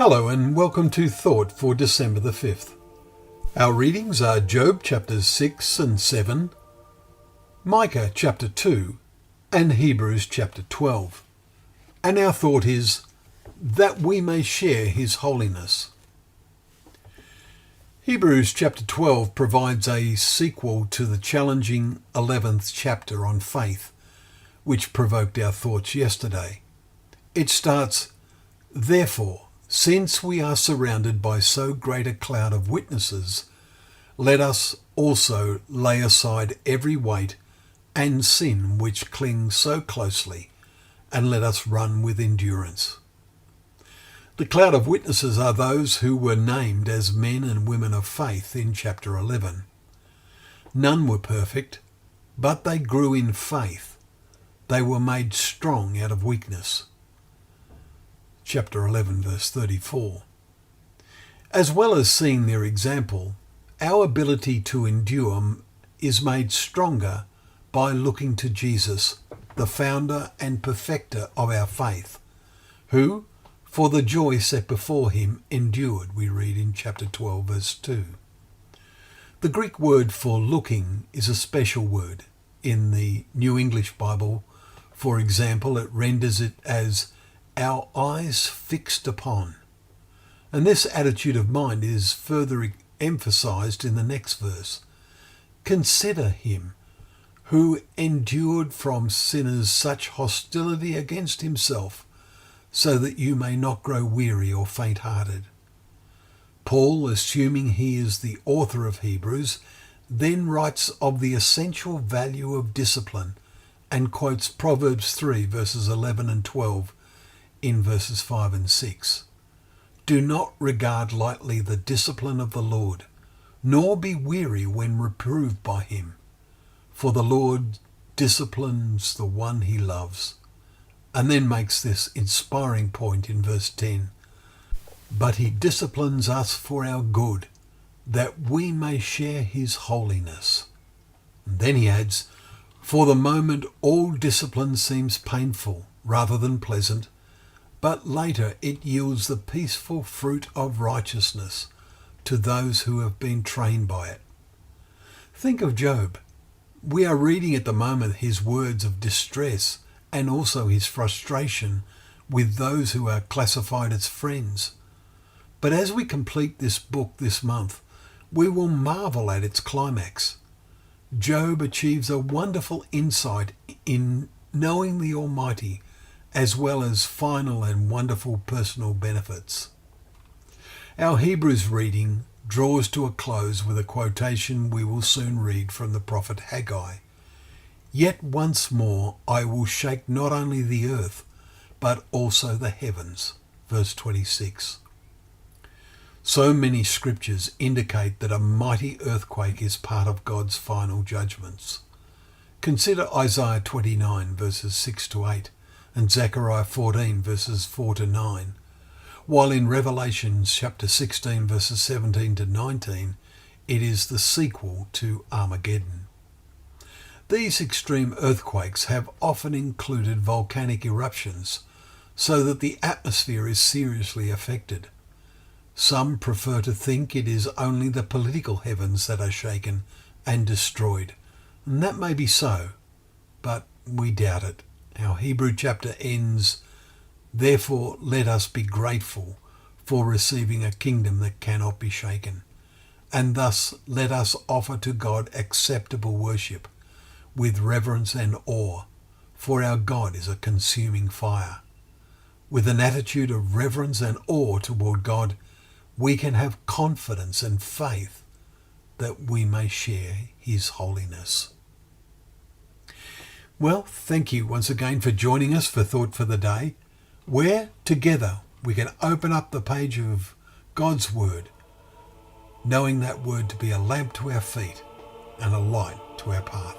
Hello and welcome to Thought for December the 5th. Our readings are Job chapters 6 and 7, Micah chapter 2 and Hebrews chapter 12. And our thought is, that we may share his holiness. Hebrews chapter 12 provides a sequel to the challenging 11th chapter on faith, which provoked our thoughts yesterday. It starts, "Therefore, since we are surrounded by so great a cloud of witnesses, let us also lay aside every weight and sin which clings so closely, and let us run with endurance." The cloud of witnesses are those who were named as men and women of faith in chapter 11. None were perfect, but they grew in faith. They were made strong out of weakness. Chapter 11 verse 34. As well as seeing their example, our ability to endure is made stronger by looking to Jesus, the founder and perfecter of our faith, who, for the joy set before him, endured, we read in chapter 12 verse 2. The Greek word for looking is a special word. In the New English Bible, for example, it renders it as our eyes fixed upon. And this attitude of mind is further emphasized in the next verse. Consider him who endured from sinners such hostility against himself, so that you may not grow weary or fainthearted. Paul, assuming he is the author of Hebrews, then writes of the essential value of discipline and quotes Proverbs 3 verses 11 and 12 in verses 5 and 6. "Do not regard lightly the discipline of the Lord, nor be weary when reproved by him. For the Lord disciplines the one he loves." And then makes this inspiring point in verse 10. "But he disciplines us for our good, that we may share his holiness." And then he adds, "For the moment all discipline seems painful rather than pleasant, but later it yields the peaceful fruit of righteousness to those who have been trained by it." Think of Job. We are reading at the moment his words of distress and also his frustration with those who are classified as friends. But as we complete this book this month, we will marvel at its climax. Job achieves a wonderful insight in knowing the Almighty, as well as final and wonderful personal benefits. Our Hebrews reading draws to a close with a quotation we will soon read from the prophet Haggai. "Yet once more I will shake not only the earth, but also the heavens." Verse 26. So many scriptures indicate that a mighty earthquake is part of God's final judgments. Consider Isaiah 29 verses 6 to 8 and Zechariah 14 verses 4 to 9, while in Revelation chapter 16 verses 17 to 19, it is the sequel to Armageddon. These extreme earthquakes have often included volcanic eruptions, so that the atmosphere is seriously affected. Some prefer to think it is only the political heavens that are shaken and destroyed, and that may be so, but we doubt it. Our Hebrew chapter ends, "Therefore let us be grateful for receiving a kingdom that cannot be shaken, and thus let us offer to God acceptable worship, with reverence and awe, for our God is a consuming fire." With an attitude of reverence and awe toward God, we can have confidence and faith that we may share his holiness. Well, thank you once again for joining us for Thought for the Day, where together we can open up the page of God's Word, knowing that Word to be a lamp to our feet and a light to our path.